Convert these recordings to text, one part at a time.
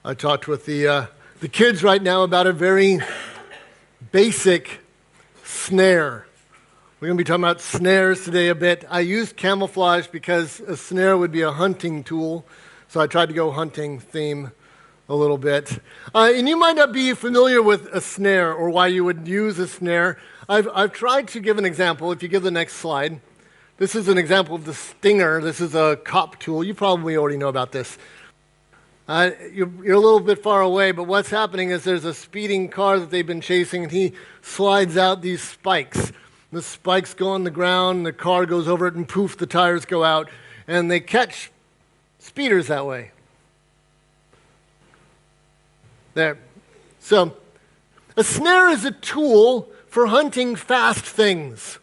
I talked with the kids right now about a very basic snare. We're going to be talking about snares today a bit. I used camouflage because a snare would be a hunting tool, so I tried to go hunting theme a little bit. And you might not be familiar with a snare or why you would use a snare. I've tried to give an example. If you give the next slide. This is an example of the stinger. This is a cop tool. You probably already know about this. You're a little bit far away, but what's happening is there's a speeding car that they've been chasing, and he slides out these spikes. The spikes go on the ground, the car goes over it, and poof, the tires go out, and they catch speeders that way. There. So, a snare is a tool for hunting fast things.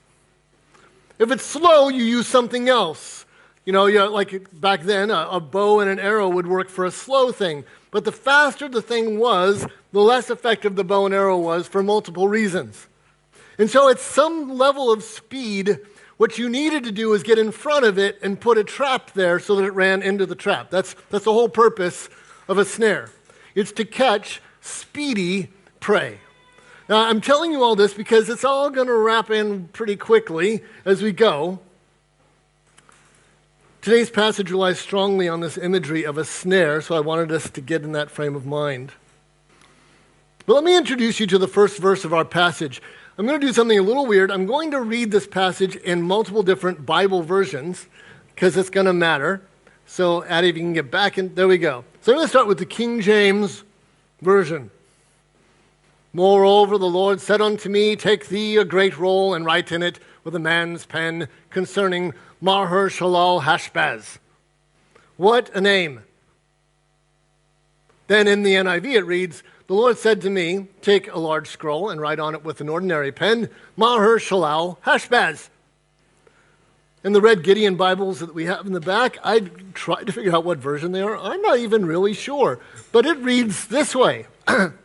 If it's slow, you use something else. You know, like back then, a bow and an arrow would work for a slow thing. But the faster the thing was, the less effective the bow and arrow was for multiple reasons. And so at some level of speed, what you needed to do is get in front of it and put a trap there so that it ran into the trap. That's the whole purpose of a snare. It's to catch speedy prey. Now, I'm telling you all this because it's all going to wrap in pretty quickly as we go. Today's passage relies strongly on this imagery of a snare, so I wanted us to get in that frame of mind. But let me introduce you to the first verse of our passage. I'm going to do something a little weird. I'm going to read this passage in multiple different Bible versions because it's going to matter. So, Addie, if you can get back in, there we go. So I'm going to start with the King James Version. Moreover, the Lord said unto me, take thee a great roll and write in it with a man's pen concerning Maher-shalal-hash-baz. What a name. Then in the NIV it reads, the Lord said to me, take a large scroll and write on it with an ordinary pen, Maher-shalal-hash-baz. In the Red Gideon Bibles that we have in the back, I tried to figure out what version they are. I'm not even really sure. But it reads this way. Then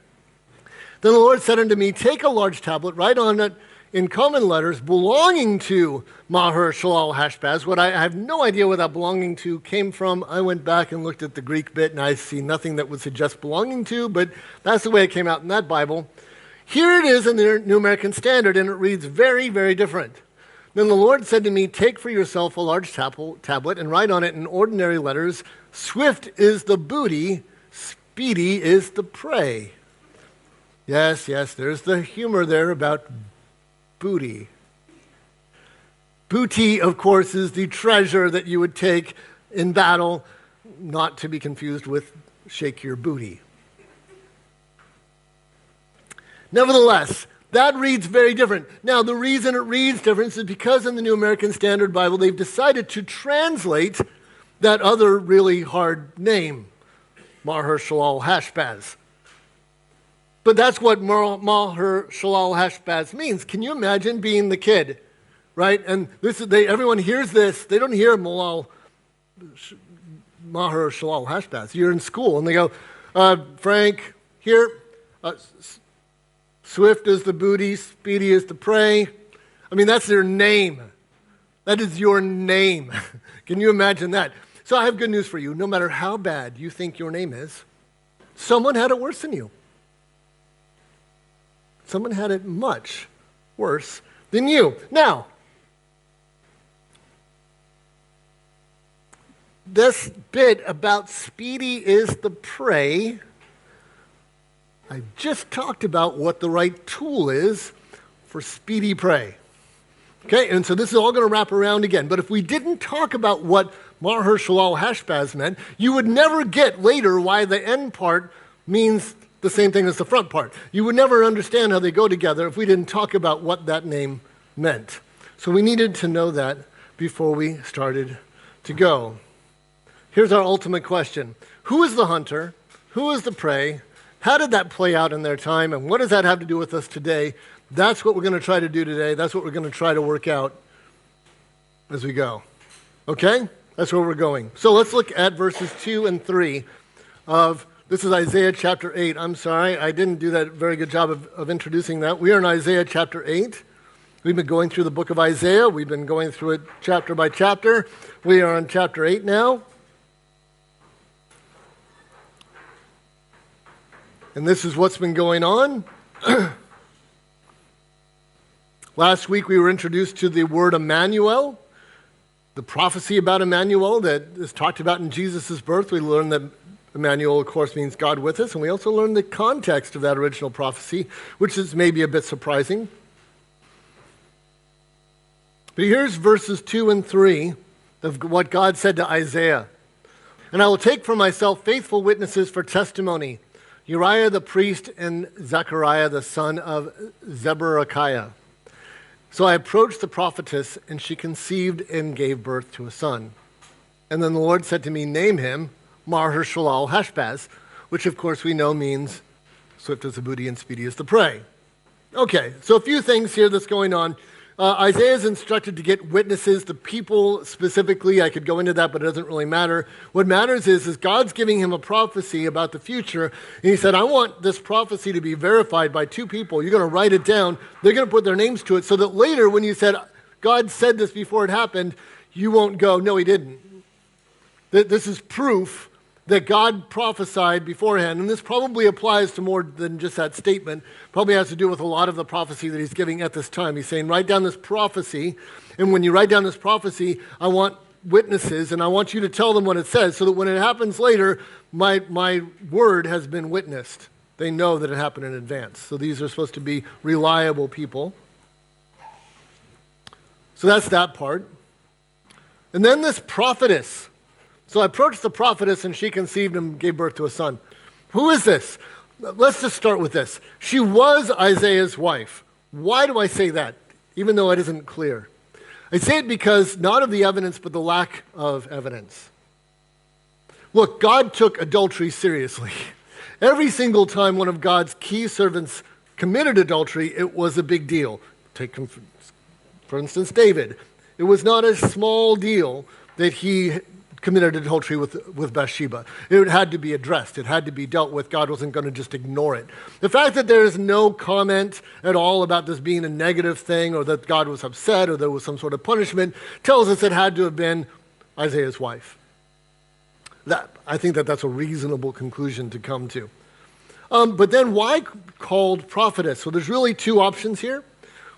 the Lord said unto me, take a large tablet, write on it in common letters belonging to Maher-shalal-hash-baz. What I have no idea where that belonging to came from. I went back and looked at the Greek bit, and I see nothing that would suggest belonging to, but that's the way it came out in that Bible. Here it is in the New American Standard, and it reads very, very different. Then the Lord said to me, take for yourself a large tablet and write on it in ordinary letters, swift is the booty, speedy is the prey. Yes, there's the humor there about booty. Booty, of course, is the treasure that you would take in battle, not to be confused with shake your booty. Nevertheless, that reads very different. Now, the reason it reads different is because in the New American Standard Bible, they've decided to translate that other really hard name, Maher-shalal-hash-baz. But that's what Maher-shalal-hash-baz means. Can you imagine being the kid, right? And everyone hears this. They don't hear Maher-shalal-hash-baz. You're in school, and they go, Frank, here, swift is the booty, speedy is the prey. I mean, that's their name. That is your name. Can you imagine that? So I have good news for you. No matter how bad you think your name is, someone had it worse than you. Someone had it much worse than you. Now, this bit about speedy is the prey, I just talked about what the right tool is for speedy prey. Okay, and so this is all going to wrap around again. But if we didn't talk about what Maher-shalal-hash-baz meant, you would never get later why the end part means the same thing as the front part. You would never understand how they go together if we didn't talk about what that name meant. So we needed to know that before we started to go. Here's our ultimate question. Who is the hunter? Who is the prey? How did that play out in their time? And what does that have to do with us today? That's what we're going to try to do today. That's what we're going to try to work out as we go. Okay? That's where we're going. So let's look at verses 2 and 3 of this is Isaiah chapter 8. I'm sorry, I didn't do that very good job of introducing that. We are in Isaiah chapter 8. We've been going through the book of Isaiah. We've been going through it chapter by chapter. We are on chapter 8 now. And this is what's been going on. Last week we were introduced to the word Emmanuel, the prophecy about Emmanuel that is talked about in Jesus' birth. We learned that Emmanuel, of course, means God with us, and we also learned the context of that original prophecy, which is maybe a bit surprising. But here's verses 2 and 3 of what God said to Isaiah. And I will take for myself faithful witnesses for testimony, Uriah the priest and Zechariah the son of Zeberechiah. So I approached the prophetess, and she conceived and gave birth to a son. And then the Lord said to me, name him Maher-shalal-Hashbaz, which of course we know means swift as the booty and speedy as the prey. Okay, so a few things here that's going on. Isaiah is instructed to get witnesses, the people specifically. I could go into that, but it doesn't really matter. What matters is God's giving him a prophecy about the future. And he said, I want this prophecy to be verified by two people. You're going to write it down. They're going to put their names to it so that later when you said, God said this before it happened, you won't go, no, he didn't. This is proof that God prophesied beforehand, and this probably applies to more than just that statement. Probably has to do with a lot of the prophecy that he's giving at this time. He's saying, write down this prophecy, and when you write down this prophecy, I want witnesses, and I want you to tell them what it says, so that when it happens later, my word has been witnessed. They know that it happened in advance. So these are supposed to be reliable people. So that's that part. And then this prophetess. So I approached the prophetess, and she conceived and gave birth to a son. Who is this? Let's just start with this. She was Isaiah's wife. Why do I say that, even though it isn't clear? I say it because not of the evidence, but the lack of evidence. Look, God took adultery seriously. Every single time one of God's key servants committed adultery, it was a big deal. Take, for instance, David. It was not a small deal that he committed adultery with Bathsheba. It had to be addressed. It had to be dealt with. God wasn't going to just ignore it. The fact that there is no comment at all about this being a negative thing or that God was upset or there was some sort of punishment tells us it had to have been Isaiah's wife. I think that's a reasonable conclusion to come to. But then why called prophetess? So there's really two options here.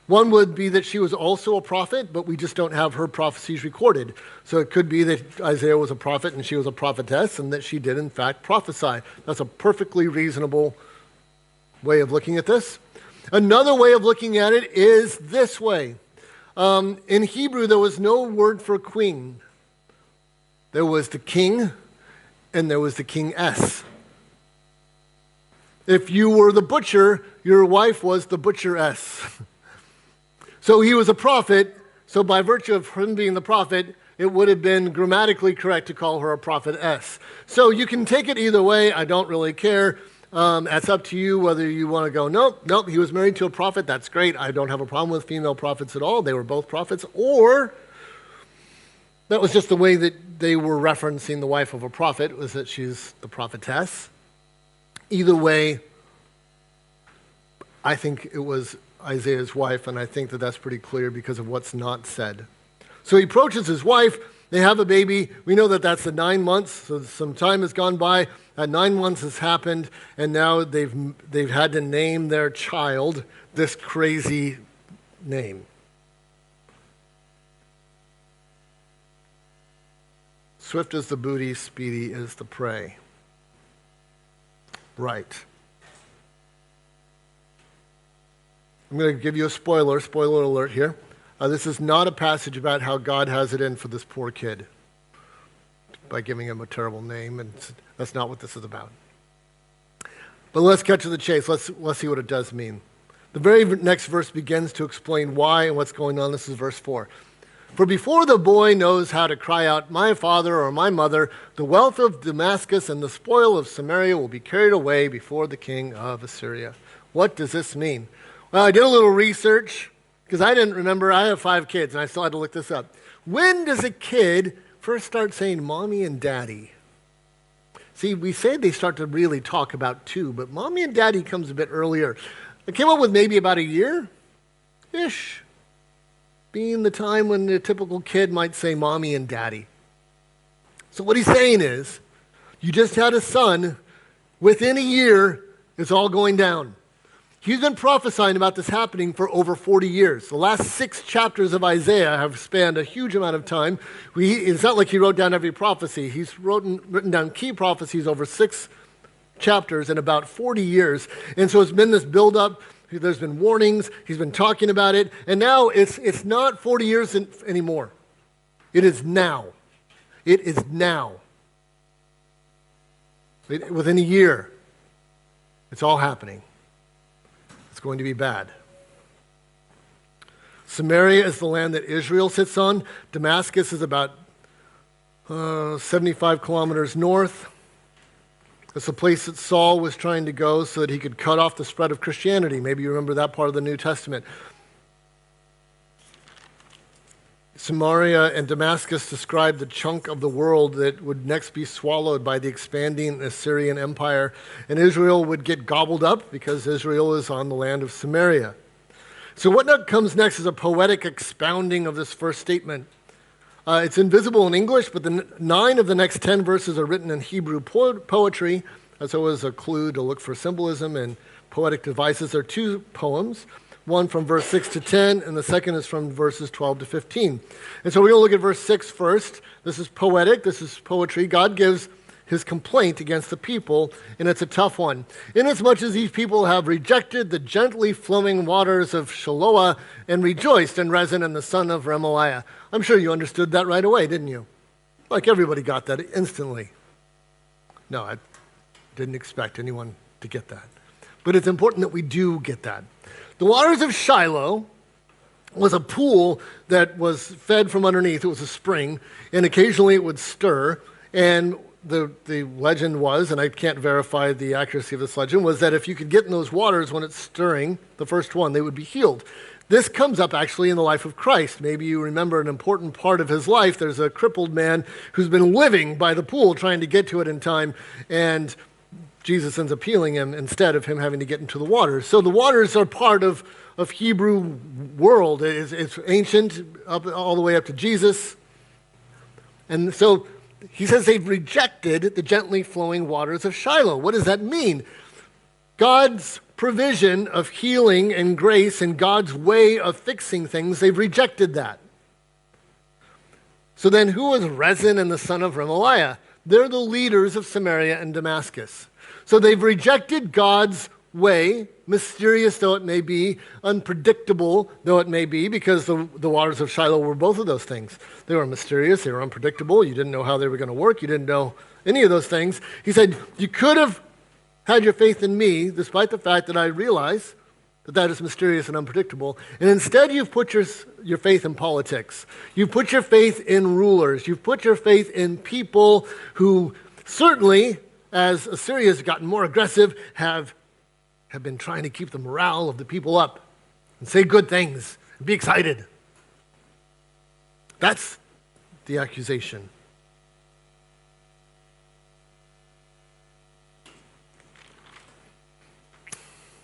One would be that she was also a prophet, but we just don't have her prophecies recorded. So it could be that Isaiah was a prophet and she was a prophetess and that she did, in fact, prophesy. That's a perfectly reasonable way of looking at this. Another way of looking at it is this way. In Hebrew, there was no word for queen. There was the king and there was the king-ess. If you were the butcher, your wife was the butcher-ess. So he was a prophet, so by virtue of him being the prophet, it would have been grammatically correct to call her a prophetess. So you can take it either way. I don't really care. It's up to you whether you want to go, nope, he was married to a prophet. That's great. I don't have a problem with female prophets at all. They were both prophets. Or that was just the way that they were referencing the wife of a prophet, was that she's the prophetess. Either way, I think it was Isaiah's wife, and I think that that's pretty clear because of what's not said. So he approaches his wife. They have a baby. We know that that's the 9 months, so some time has gone by. That 9 months has happened, and now they've had to name their child this crazy name. Swift as the booty, speedy as the prey. Right. I'm going to give you a spoiler alert here. This is not a passage about how God has it in for this poor kid by giving him a terrible name, and that's not what this is about. But let's get to the chase. Let's see what it does mean. The very next verse begins to explain why and what's going on. This is verse 4. For before the boy knows how to cry out, my father or my mother, the wealth of Damascus and the spoil of Samaria will be carried away before the king of Assyria. What does this mean? Well, I did a little research because I didn't remember. I have 5 kids, and I still had to look this up. When does a kid first start saying mommy and daddy? See, we say they start to really talk about 2, but mommy and daddy comes a bit earlier. I came up with maybe about a year-ish, being the time when the typical kid might say mommy and daddy. So what he's saying is, you just had a son. Within a year, It's all going down. He's been prophesying about this happening for over 40 years. The last 6 chapters of Isaiah have spanned a huge amount of time. It's not like he wrote down every prophecy. He's written down key prophecies over 6 chapters in about 40 years. And so it's been this buildup. There's been warnings. He's been talking about it. And now it's not 40 years anymore. It is now. It is now. Within a year, it's all happening. It's going to be bad. Samaria is the land that Israel sits on. Damascus is about 75 kilometers north. It's the place that Saul was trying to go so that he could cut off the spread of Christianity. Maybe you remember that part of the New Testament. Samaria and Damascus describe the chunk of the world that would next be swallowed by the expanding Assyrian Empire, and Israel would get gobbled up because Israel is on the land of Samaria. So what comes next is a poetic expounding of this first statement. It's invisible in English, but the 9 of the next 10 verses are written in Hebrew poetry. That's always a clue to look for symbolism and poetic devices. There are 2 poems. One from verse 6 to 10, and the second is from verses 12 to 15. And so we're going to look at verse 6 first. This is poetic. This is poetry. God gives his complaint against the people, and it's a tough one. Inasmuch as these people have rejected the gently flowing waters of Shiloah and rejoiced in Rezin and the son of Remaliah. I'm sure you understood that right away, didn't you? Like everybody got that instantly. No, I didn't expect anyone to get that. But it's important that we do get that. The waters of Shiloh was a pool that was fed from underneath. It was a spring, and occasionally it would stir. And the legend was, and I can't verify the accuracy of this legend, was that if you could get in those waters when it's stirring, the first one, they would be healed. This comes up actually in the life of Christ. Maybe you remember an important part of his life. There's a crippled man who's been living by the pool trying to get to it in time, and Jesus ends up healing him instead of him having to get into the waters. So the waters are part of Hebrew world. It's ancient, all the way up to Jesus. And so he says they've rejected the gently flowing waters of Shiloh. What does that mean? God's provision of healing and grace and God's way of fixing things, they've rejected that. So then who is Rezin and the son of Remaliah? They're the leaders of Samaria and Damascus. So they've rejected God's way, mysterious though it may be, unpredictable though it may be, because the waters of Shiloh were both of those things. They were mysterious, they were unpredictable, you didn't know how they were going to work, you didn't know any of those things. He said, you could have had your faith in me, despite the fact that I realize that is mysterious and unpredictable, and instead you've put your faith in politics. You've put your faith in rulers. You've put your faith in people who certainly, as Assyria has gotten more aggressive, have been trying to keep the morale of the people up and say good things and be excited. That's the accusation.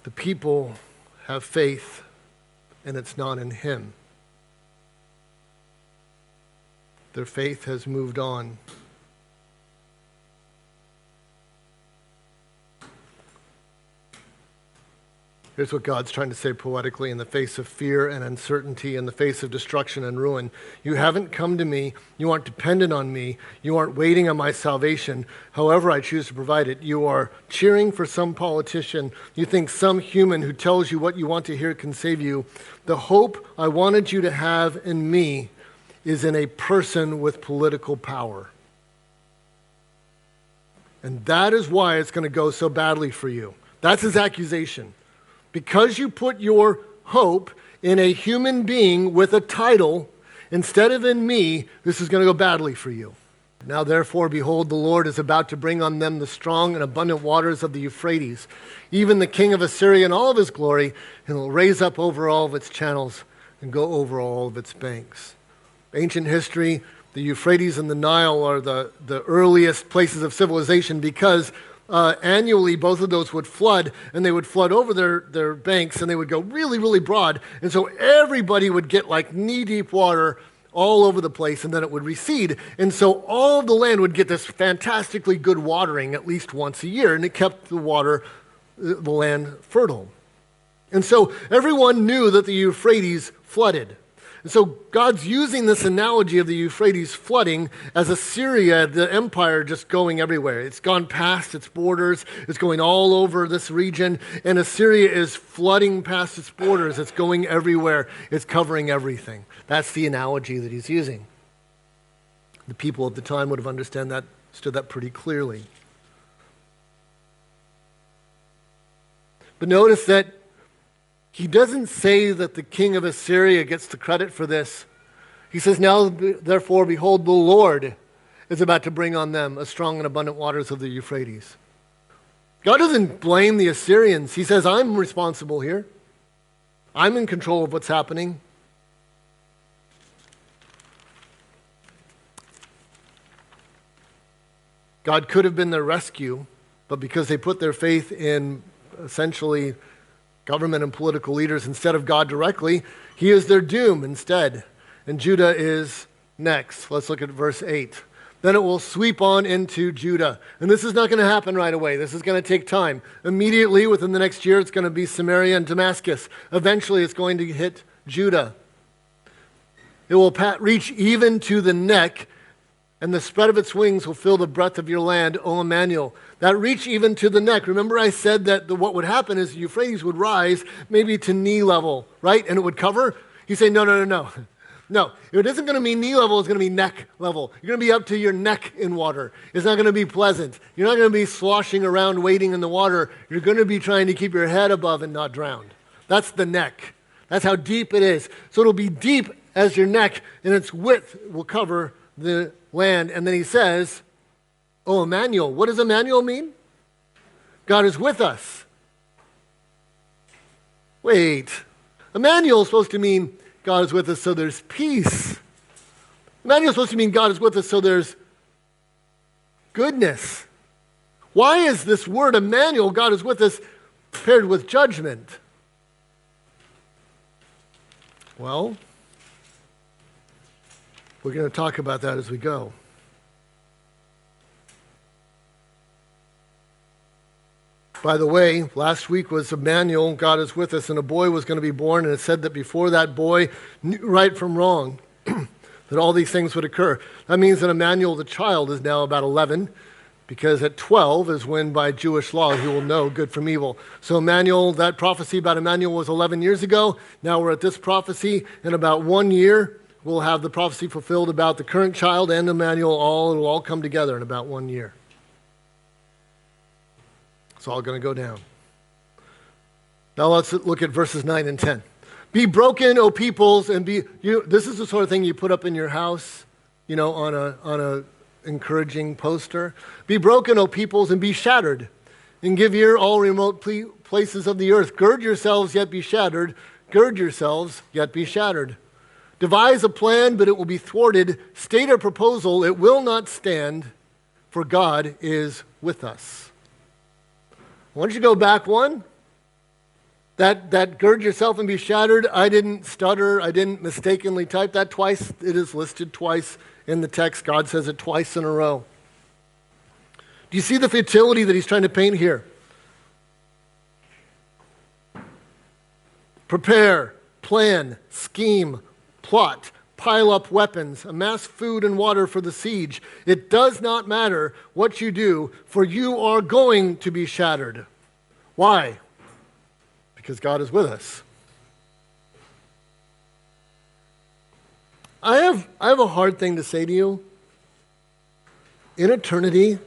The people have faith, and it's not in him. Their faith has moved on. Here's what God's trying to say poetically in the face of fear and uncertainty, in the face of destruction and ruin. You haven't come to me. You aren't dependent on me. You aren't waiting on my salvation, however I choose to provide it. You are cheering for some politician. You think some human who tells you what you want to hear can save you. The hope I wanted you to have in me is in a person with political power. And that is why it's going to go so badly for you. That's his accusation. Because you put your hope in a human being with a title instead of in me, this is going to go badly for you. Now therefore, behold, the Lord is about to bring on them the strong and abundant waters of the Euphrates, even the king of Assyria in all of his glory, and will raise up over all of its channels and go over all of its banks. Ancient history, the Euphrates and the Nile are the earliest places of civilization because annually, both of those would flood, and they would flood over their banks, and they would go really, really broad. And so everybody would get like knee-deep water all over the place, and then it would recede. And so all of the land would get this fantastically good watering at least once a year, and it kept the water the land fertile. And so everyone knew that the Euphrates flooded. And so God's using this analogy of the Euphrates flooding as Assyria, the empire, just going everywhere. It's gone past its borders. It's going all over this region. And Assyria is flooding past its borders. It's going everywhere. It's covering everything. That's the analogy that he's using. The people of the time would have understood that pretty clearly. But notice that he doesn't say that the king of Assyria gets the credit for this. He says, now, therefore, behold, the Lord is about to bring on them a strong and abundant waters of the Euphrates. God doesn't blame the Assyrians. He says, I'm responsible here. I'm in control of what's happening. God could have been their rescue, but because they put their faith in essentially government and political leaders instead of God directly, he is their doom instead. And Judah is next. Let's look at verse 8. Then it will sweep on into Judah. And this is not going to happen right away. This is going to take time. Immediately, within the next year, it's going to be Samaria and Damascus. Eventually, it's going to hit Judah. It will reach even to the neck, and the spread of its wings will fill the breadth of your land, O Emmanuel. That reach even to the neck. Remember I said that what would happen is the Euphrates would rise maybe to knee level, right? And it would cover? He's saying, no. No, it isn't going to be knee level, it's going to be neck level. You're going to be up to your neck in water. It's not going to be pleasant. You're not going to be sloshing around wading in the water. You're going to be trying to keep your head above and not drown. That's the neck. That's how deep it is. So it'll be deep as your neck, and its width will cover the land. And then he says, oh, Emmanuel. What does Emmanuel mean? God is with us. Wait. Emmanuel is supposed to mean God is with us so there's peace. Emmanuel is supposed to mean God is with us so there's goodness. Why is this word Emmanuel, God is with us, paired with judgment? Well, we're going to talk about that as we go. By the way, last week was Emmanuel, God is with us, and a boy was going to be born, and it said that before that boy knew right from wrong, that all these things would occur. That means that Emmanuel, the child, is now about 11, because at 12 is when, by Jewish law, he will know good from evil. So Emmanuel, that prophecy about Emmanuel was 11 years ago. Now we're at this prophecy. In about 1 year, we'll have the prophecy fulfilled about the current child and Emmanuel. It'll all come together in about 1 year. It's all going to go down. Now let's look at verses 9 and 10. Be broken, O peoples, and this is the sort of thing you put up in your house, on a encouraging poster. Be broken, O peoples, and be shattered, and give ear all remote places of the earth. Gird yourselves, yet be shattered. Gird yourselves, yet be shattered. Devise a plan, but it will be thwarted. State a proposal, it will not stand, for God is with us. Why don't you go back one? That gird yourself and be shattered, I didn't stutter, I didn't mistakenly type that twice. It is listed twice in the text. God says it twice in a row. Do you see the futility that he's trying to paint here? Prepare, plan, scheme, plot, pile up weapons, amass food and water for the siege. It does not matter what you do, for you are going to be shattered. Why? Because God is with us. I have a hard thing to say to you. In eternity,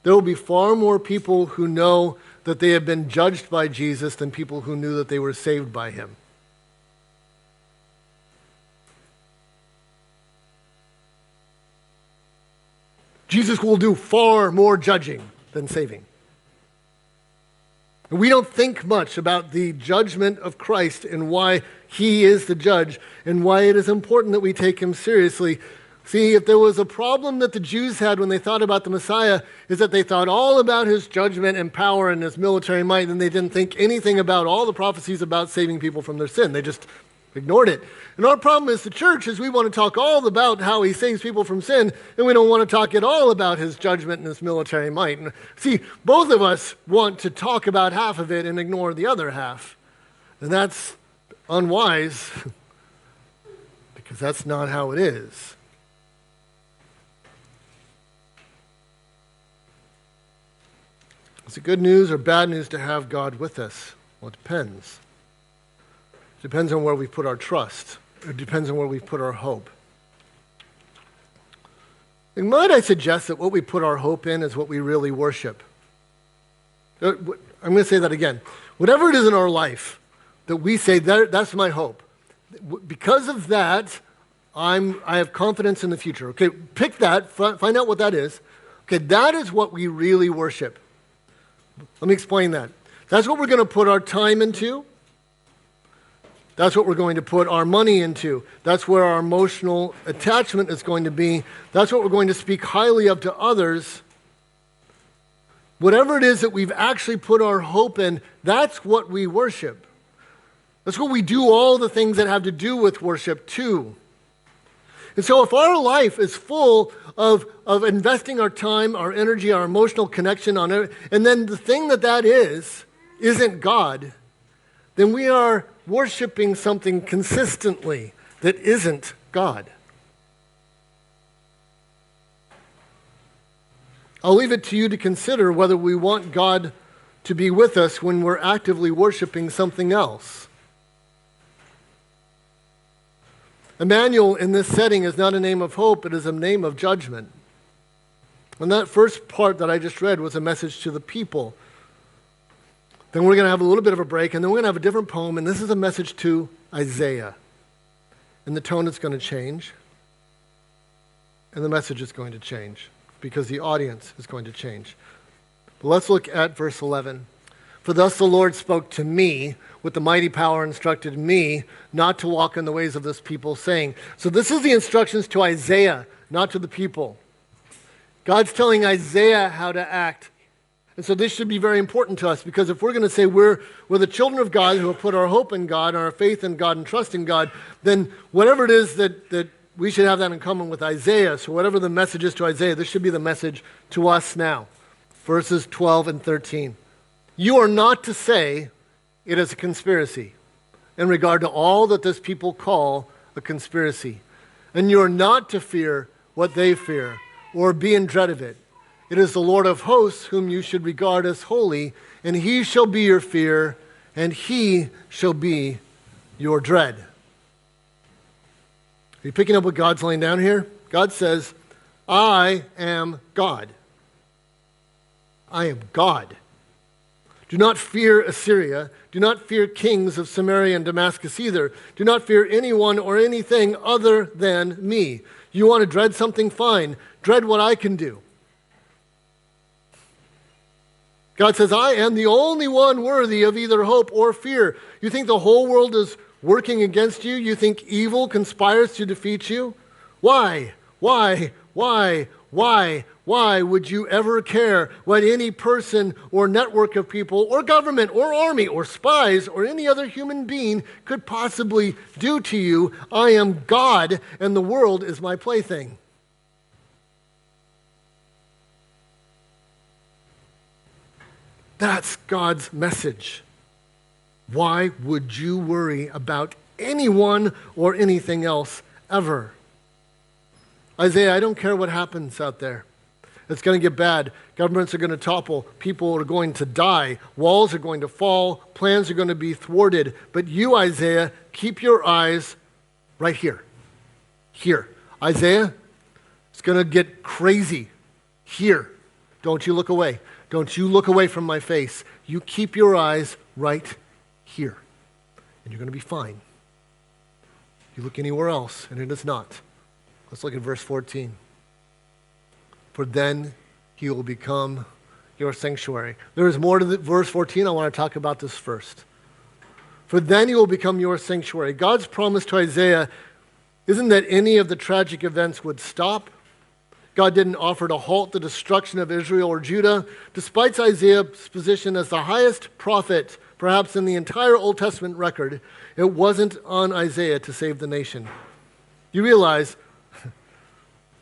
there will be far more people who know that they have been judged by Jesus than people who knew that they were saved by him. Jesus will do far more judging than saving. And we don't think much about the judgment of Christ and why he is the judge and why it is important that we take him seriously. See, if there was a problem that the Jews had when they thought about the Messiah, is that they thought all about his judgment and power and his military might, and they didn't think anything about all the prophecies about saving people from their sin. They just ignored it. And our problem as the church is we want to talk all about how he saves people from sin, and we don't want to talk at all about his judgment and his military might. And see, both of us want to talk about half of it and ignore the other half. And that's unwise, because that's not how it is. Is it good news or bad news to have God with us? Well, it depends. It depends on where we put our trust. It depends on where we put our hope. And might I suggest that what we put our hope in is what we really worship? I'm going to say that again. Whatever it is in our life that we say, that's my hope. Because of that, I have confidence in the future. Okay, pick that, find out what that is. Okay, that is what we really worship. Let me explain that. That's what we're going to put our time into. That's what we're going to put our money into. That's where our emotional attachment is going to be. That's what we're going to speak highly of to others. Whatever it is that we've actually put our hope in, that's what we worship. That's what we do all the things that have to do with worship too. And so if our life is full of investing our time, our energy, our emotional connection on it, and then the thing that isn't God, then we are worshiping something consistently that isn't God. I'll leave it to you to consider whether we want God to be with us when we're actively worshiping something else. Emmanuel in this setting is not a name of hope, it is a name of judgment. And that first part that I just read was a message to the people. Then we're going to have a little bit of a break, and then we're going to have a different poem, and this is a message to Isaiah. And the tone is going to change, and the message is going to change, because the audience is going to change. But let's look at verse 11. For thus the Lord spoke to me, with the mighty power instructed me not to walk in the ways of this people, saying. So this is the instructions to Isaiah, not to the people. God's telling Isaiah how to act. And so this should be very important to us, because if we're going to say we're the children of God who have put our hope in God, our faith in God, and trust in God, then whatever it is that we should have that in common with Isaiah. So whatever the message is to Isaiah, this should be the message to us now. Verses 12 and 13. You are not to say it is a conspiracy in regard to all that this people call a conspiracy. And you are not to fear what they fear, or be in dread of it. It is the Lord of hosts whom you should regard as holy, and he shall be your fear, and he shall be your dread. Are you picking up what God's laying down here? God says, I am God. I am God. Do not fear Assyria. Do not fear kings of Samaria and Damascus either. Do not fear anyone or anything other than me. You want to dread something? Fine. Dread what I can do. God says, I am the only one worthy of either hope or fear. You think the whole world is working against you? You think evil conspires to defeat you? Why? Why would you ever care what any person or network of people or government or army or spies or any other human being could possibly do to you? I am God, and the world is my plaything. That's God's message. Why would you worry about anyone or anything else ever? Isaiah, I don't care what happens out there. It's going to get bad. Governments are going to topple. People are going to die. Walls are going to fall. Plans are going to be thwarted. But you, Isaiah, keep your eyes right here. Here. Isaiah, it's going to get crazy. Here. Don't you look away. Don't you look away from my face. You keep your eyes right here. And you're going to be fine. You look anywhere else, and it is not. Let's look at verse 14. For then he will become your sanctuary. There is more to verse 14. I want to talk about this first. For then he will become your sanctuary. God's promise to Isaiah isn't that any of the tragic events would stop. God didn't offer to halt the destruction of Israel or Judah. Despite Isaiah's position as the highest prophet, perhaps in the entire Old Testament record, it wasn't on Isaiah to save the nation. You realize,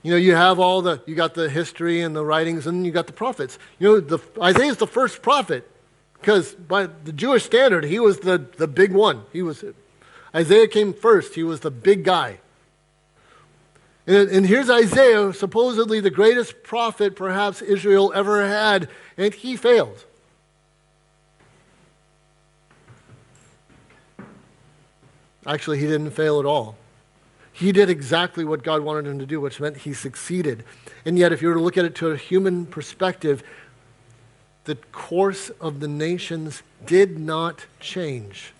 you have you got the history and the writings, and you got the prophets. Isaiah's the first prophet, because by the Jewish standard, he was the big one. Isaiah came first. He was the big guy. And here's Isaiah, supposedly the greatest prophet perhaps Israel ever had, and he failed. Actually, he didn't fail at all. He did exactly what God wanted him to do, which meant he succeeded. And yet, if you were to look at it to a human perspective, the course of the nations did not change.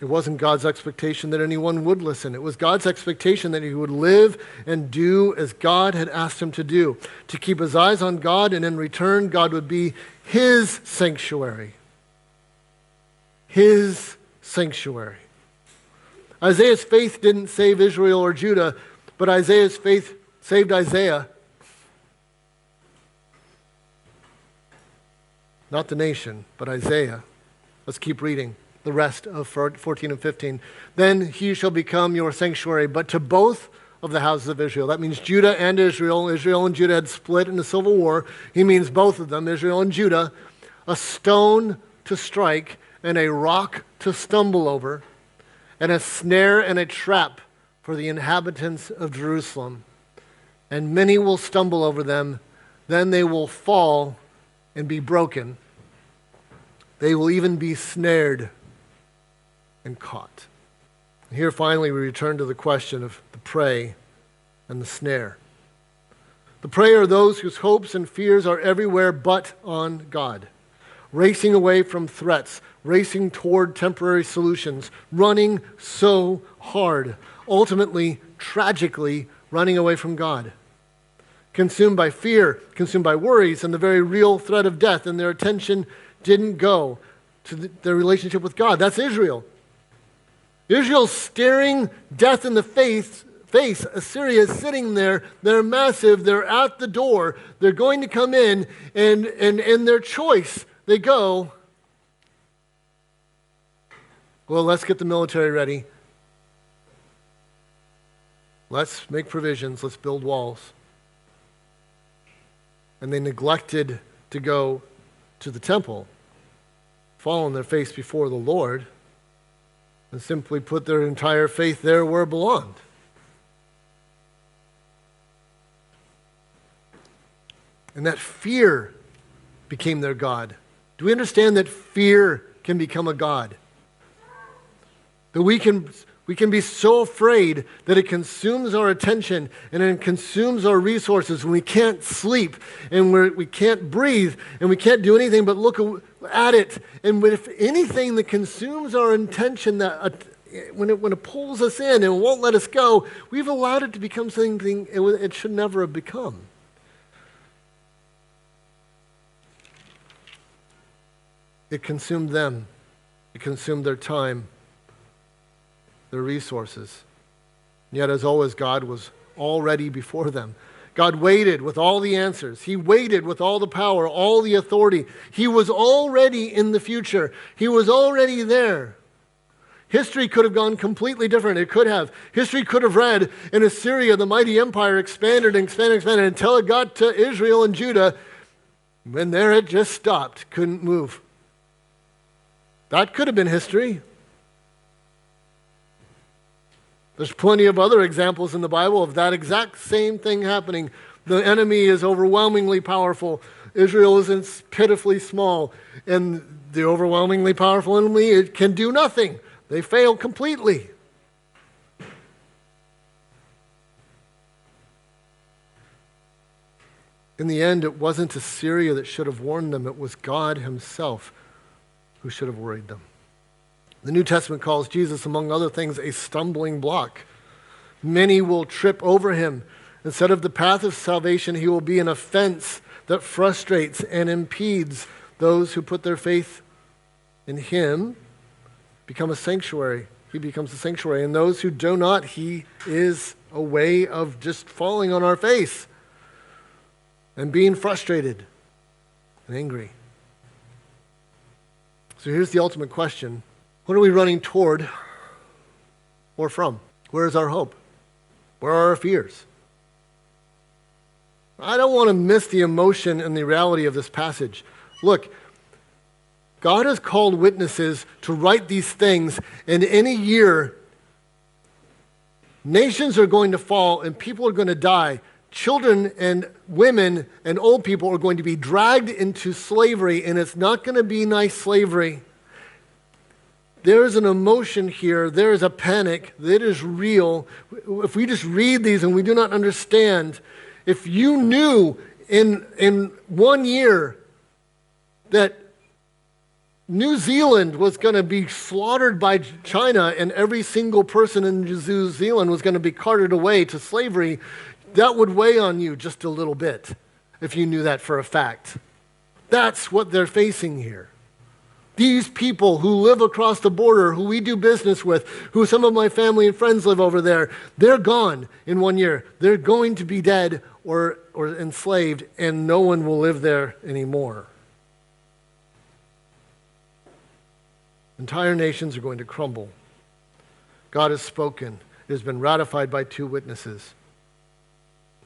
It wasn't God's expectation that anyone would listen. It was God's expectation that he would live and do as God had asked him to do, to keep his eyes on God, and in return, God would be his sanctuary. His sanctuary. Isaiah's faith didn't save Israel or Judah, but Isaiah's faith saved Isaiah. Not the nation, but Isaiah. Let's keep reading the rest of 14 and 15. Then he shall become your sanctuary, but to both of the houses of Israel. That means Judah and Israel. Israel and Judah had split in a civil war. He means both of them, Israel and Judah. A stone to strike and a rock to stumble over, and a snare and a trap for the inhabitants of Jerusalem. And many will stumble over them, then they will fall and be broken. They will even be snared and caught. Here finally we return to the question of the prey and the snare. The prey are those whose hopes and fears are everywhere but on God, racing away from threats, racing toward temporary solutions, running so hard, ultimately, tragically, running away from God. Consumed by fear, consumed by worries, and the very real threat of death, and their attention didn't go to their relationship with God. That's Israel. Israel's staring death in the face. Assyria is sitting there. They're massive. They're at the door. They're going to come in, and in their choice, they go, well, let's get the military ready. Let's make provisions. Let's build walls. And they neglected to go to the temple, fall on their face before the Lord, and simply put their entire faith there where it belonged. And that fear became their God. Do we understand that fear can become a God? That we can be so afraid that it consumes our attention and it consumes our resources, and we can't sleep and we can't breathe and we can't do anything but look at it. And if anything that consumes our attention, that when it pulls us in and won't let us go, we've allowed it to become something it should never have become. It consumed them. It consumed their time, their resources. Yet, as always, God was already before them. God waited with all the answers. He waited with all the power, all the authority. He was already in the future. He was already there. History could have gone completely different. It could have. History could have read, in Assyria, the mighty empire expanded and expanded and expanded until it got to Israel and Judah. And there it just stopped, couldn't move. That could have been history. There's plenty of other examples in the Bible of that exact same thing happening. The enemy is overwhelmingly powerful. Israel is pitifully small. And the overwhelmingly powerful enemy can do nothing. They fail completely. In the end, it wasn't Assyria that should have warned them. It was God himself who should have worried them. The New Testament calls Jesus, among other things, a stumbling block. Many will trip over him. Instead of the path of salvation, he will be an offense that frustrates and impedes those who put their faith in him. Become a sanctuary. He becomes a sanctuary. And those who do not, he is a way of just falling on our face and being frustrated. and angry. So here's the ultimate question. What are we running toward or from? Where is our hope? Where are our fears? I don't want to miss the emotion and the reality of this passage. Look, God has called witnesses to write these things, and in a year, nations are going to fall and people are going to die. Children and women and old people are going to be dragged into slavery, and it's not going to be nice slavery. There is an emotion here. There is a panic that is real. If we just read these and we do not understand, if you knew in 1 year that New Zealand was going to be slaughtered by China and every single person in New Zealand was going to be carted away to slavery, that would weigh on you just a little bit if you knew that for a fact. That's what they're facing here. These people who live across the border, who we do business with, who some of my family and friends live over there, they're gone in 1 year. They're going to be dead or enslaved, and no one will live there anymore. Entire nations are going to crumble. God has spoken. It has been ratified by 2 witnesses.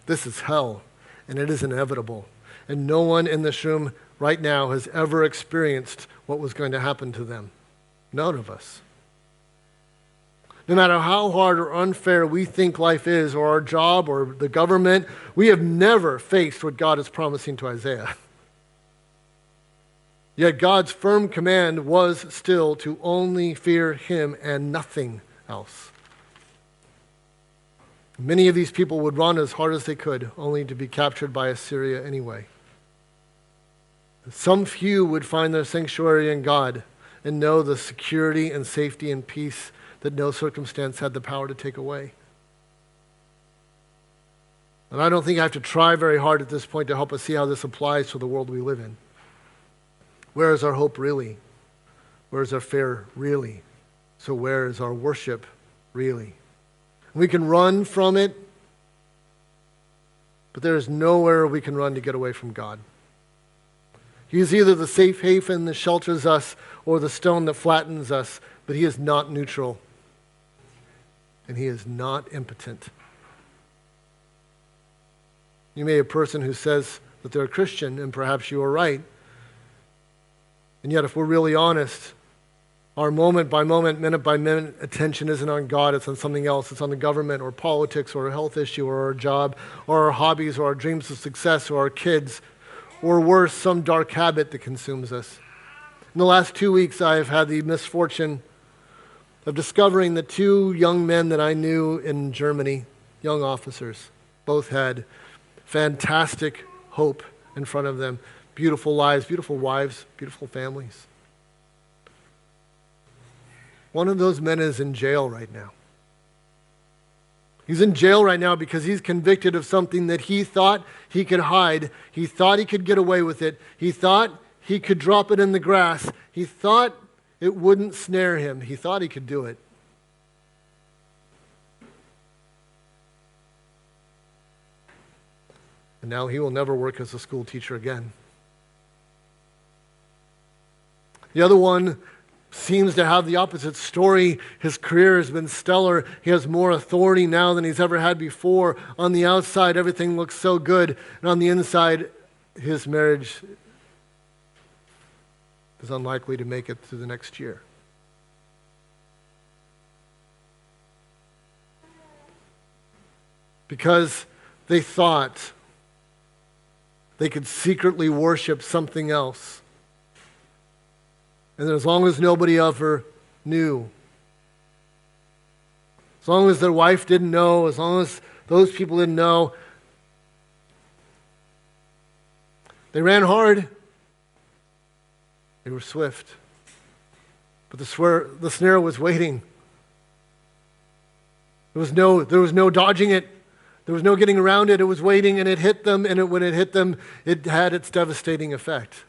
This is hell, and it is inevitable. And no one in this room right now has ever experienced what was going to happen to them. None of us. No matter how hard or unfair we think life is, or our job, or the government, we have never faced what God is promising to Isaiah. Yet God's firm command was still to only fear him and nothing else. Many of these people would run as hard as they could, only to be captured by Assyria anyway. Some few would find their sanctuary in God and know the security and safety and peace that no circumstance had the power to take away. And I don't think I have to try very hard at this point to help us see how this applies to the world we live in. Where is our hope really? Where is our fear really? So where is our worship really? We can run from it, but there is nowhere we can run to get away from God. He is either the safe haven that shelters us or the stone that flattens us, but he is not neutral. And he is not impotent. You may be a person who says that they're a Christian, and perhaps you are right. And yet, if we're really honest, our moment by moment, minute by minute attention isn't on God, it's on something else. It's on the government or politics or a health issue or our job or our hobbies or our dreams of success or our kids, or worse, some dark habit that consumes us. In the last 2 weeks, I have had the misfortune of discovering that 2 young men that I knew in Germany, young officers, both had fantastic hope in front of them, beautiful lives, beautiful wives, beautiful families. One of those men is in jail right now. He's in jail right now because he's convicted of something that he thought he could hide. He thought he could get away with it. He thought he could drop it in the grass. He thought it wouldn't snare him. He thought he could do it. And now he will never work as a school teacher again. The other one seems to have the opposite story. His career has been stellar. He has more authority now than he's ever had before. On the outside, everything looks so good. And on the inside, his marriage is unlikely to make it through the next year. Because they thought they could secretly worship something else. And as long as nobody ever knew, as long as their wife didn't know, as long as those people didn't know, they ran hard. They were swift. But the snare was waiting. There was no dodging it. There was no getting around it. It was waiting, and it hit them, and when it hit them, it had its devastating effect.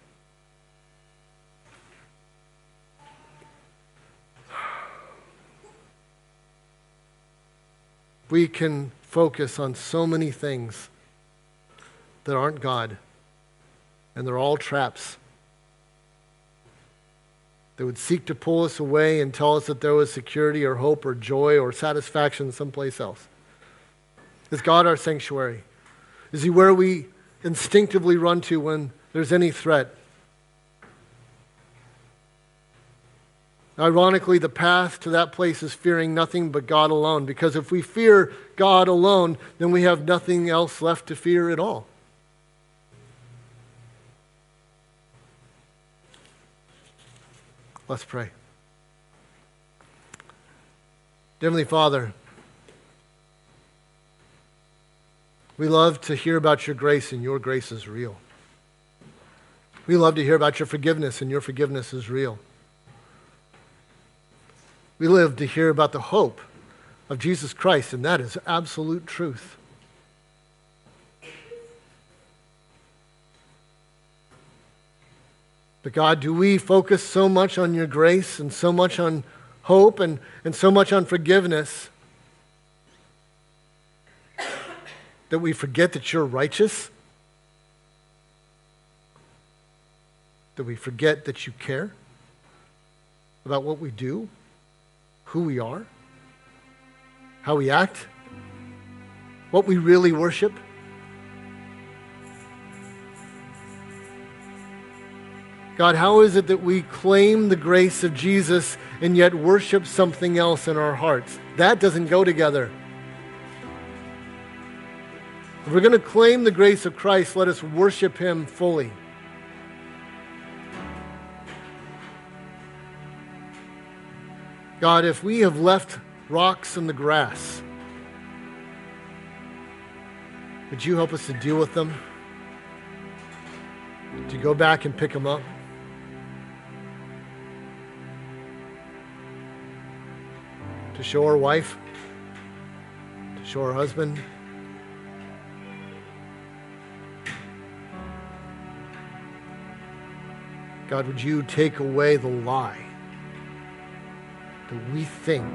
We can focus on so many things that aren't God. And they're all traps. They would seek to pull us away and tell us that there was security or hope or joy or satisfaction someplace else. Is God our sanctuary? Is He where we instinctively run to when there's any threat? Ironically, the path to that place is fearing nothing but God alone, because if we fear God alone, then we have nothing else left to fear at all. Let's pray. Heavenly Father, we love to hear about your grace, and your grace is real. We love to hear about your forgiveness, and your forgiveness is real. We live to hear about the hope of Jesus Christ, and that is absolute truth. But God, do we focus so much on your grace and so much on hope and so much on forgiveness that we forget that you're righteous? That we forget that you care about what we do, who we are, how we act, what we really worship? God, how is it that we claim the grace of Jesus and yet worship something else in our hearts? That doesn't go together. If we're going to claim the grace of Christ, let us worship Him fully. God, if we have left rocks in the grass, would you help us to deal with them? To go back and pick them up? To show our wife? To show our husband? God, would you take away the lie that we think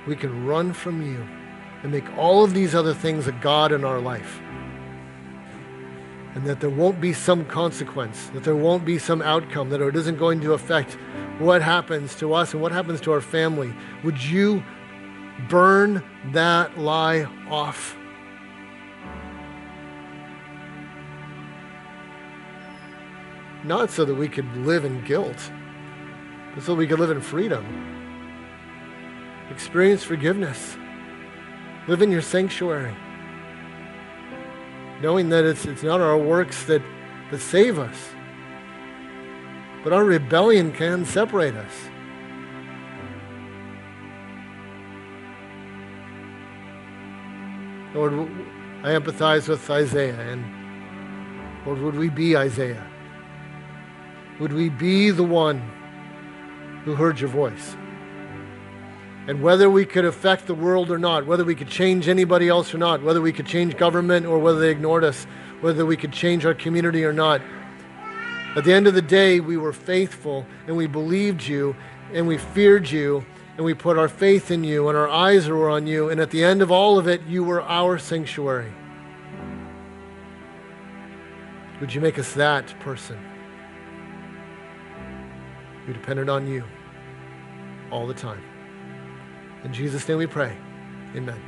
we can run from you and make all of these other things a God in our life, and that there won't be some consequence, that there won't be some outcome, that it isn't going to affect what happens to us and what happens to our family. Would you burn that lie off? Not so that we could live in guilt, but so we could live in freedom. Experience forgiveness. Live in your sanctuary. Knowing that it's not our works that save us, but our rebellion can separate us. Lord, I empathize with Isaiah, and Lord, would we be Isaiah? Would we be the one who heard your voice? And whether we could affect the world or not, whether we could change anybody else or not, whether we could change government or whether they ignored us, whether we could change our community or not, at the end of the day, we were faithful and we believed you and we feared you and we put our faith in you and our eyes were on you, and at the end of all of it, you were our sanctuary. Would you make us that person? We depended on you all the time. In Jesus' name we pray. Amen.